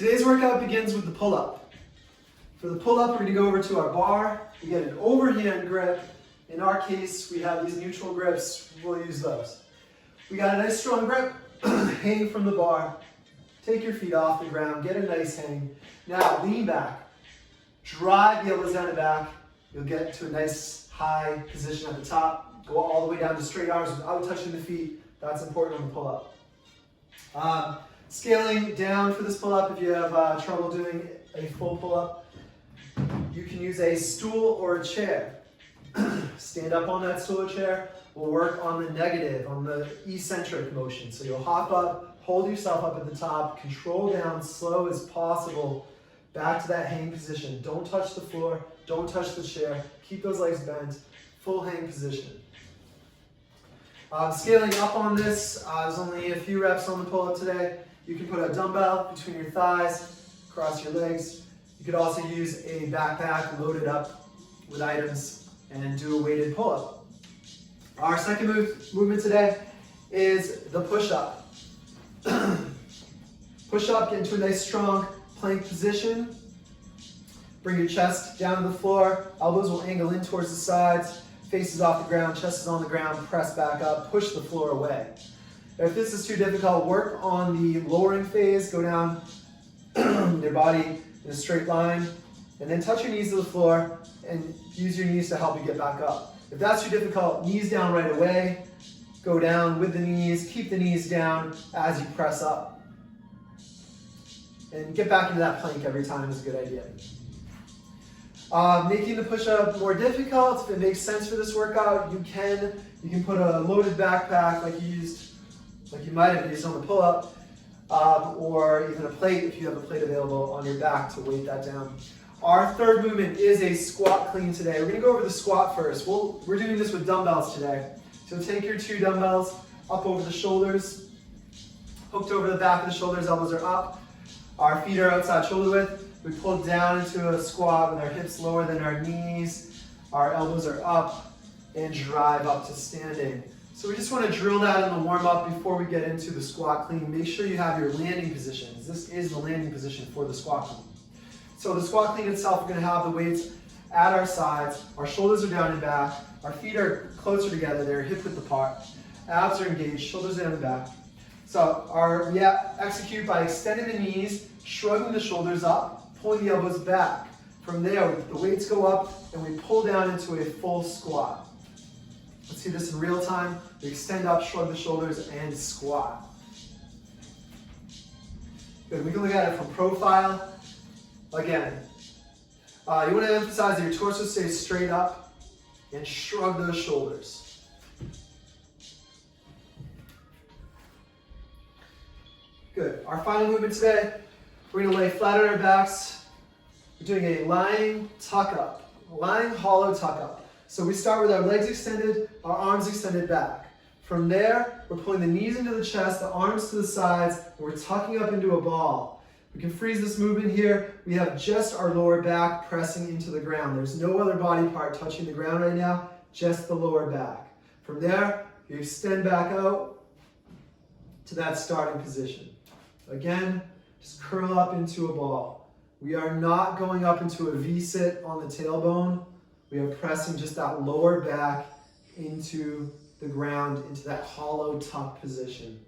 Today's workout begins with the pull-up. For the pull-up, we're going to go over to our bar. We get an overhand grip. In our case, we have these neutral grips. We'll use those. We got a nice strong grip. Hang from the bar. Take your feet off the ground. Get a nice hang. Now, lean back. Drive the elbows down the back. You'll get to a nice high position at the top. Go all the way down to straight arms without touching the feet. That's important on the pull-up. Scaling down for this pull-up, if you have trouble doing a full pull-up, you can use a stool or a chair. Stand up on that stool or chair. We'll work on the negative, on the eccentric motion. So you'll hop up, hold yourself up at the top, control down slow as possible, back to that hang position. Don't touch the floor, don't touch the chair. Keep those legs bent, full hang position. Scaling up on this, there's only a few reps on the pull-up today. You can put a dumbbell between your thighs, cross your legs. You could also use a backpack loaded up with items and do a weighted pull-up. Our second movement today is the push-up. Push-up, get into a nice strong plank position. Bring your chest down to the floor. Elbows will angle in towards the sides. Face is off the ground, chest is on the ground. Press back up, push the floor away. If this is too difficult, work on the lowering phase. Go down your body in a straight line, and then touch your knees to the floor and use your knees to help you get back up. If that's too difficult, knees down right away. Go down with the knees, keep the knees down as you press up. And get back into that plank every time is a good idea. Making the push-up more difficult, if it makes sense for this workout, you can put a loaded backpack like you might have used on the pull-up, or even a plate if you have a plate available on your back to weight that down. Our third movement is a squat clean today. We're going to go over the squat first. We're doing this with dumbbells today. So take your two dumbbells up over the shoulders, hooked over the back of the shoulders, elbows are up. Our feet are outside shoulder width. We pull down into a squat with our hips lower than our knees. Our elbows are up and drive up to standing. So we just want to drill that in the warm-up before we get into the squat clean. Make sure you have your landing positions. This is the landing position for the squat clean. So the squat clean itself, we're going to have the weights at our sides. Our shoulders are down and back. Our feet are closer together. They're hip width apart. Abs are engaged. Shoulders down and back. So we execute by extending the knees, shrugging the shoulders up, pulling the elbows back. From there, the weights go up and we pull down into a full squat. Let's see this in real time. We extend up, shrug the shoulders, and squat. Good, we can look at it from profile. Again, you want to emphasize that your torso stays straight up and shrug those shoulders. Good, our final movement today, we're going to lay flat on our backs. We're doing a lying tuck up, lying hollow tuck up. So we start with our legs extended, our arms extended back. From there, we're pulling the knees into the chest, the arms to the sides, and we're tucking up into a ball. We can freeze this movement here. We have just our lower back pressing into the ground. There's no other body part touching the ground right now, just the lower back. From there, you extend back out to that starting position. Again, just curl up into a ball. We are not going up into a V-sit on the tailbone. We are pressing just that lower back into the ground, into that hollow tuck position.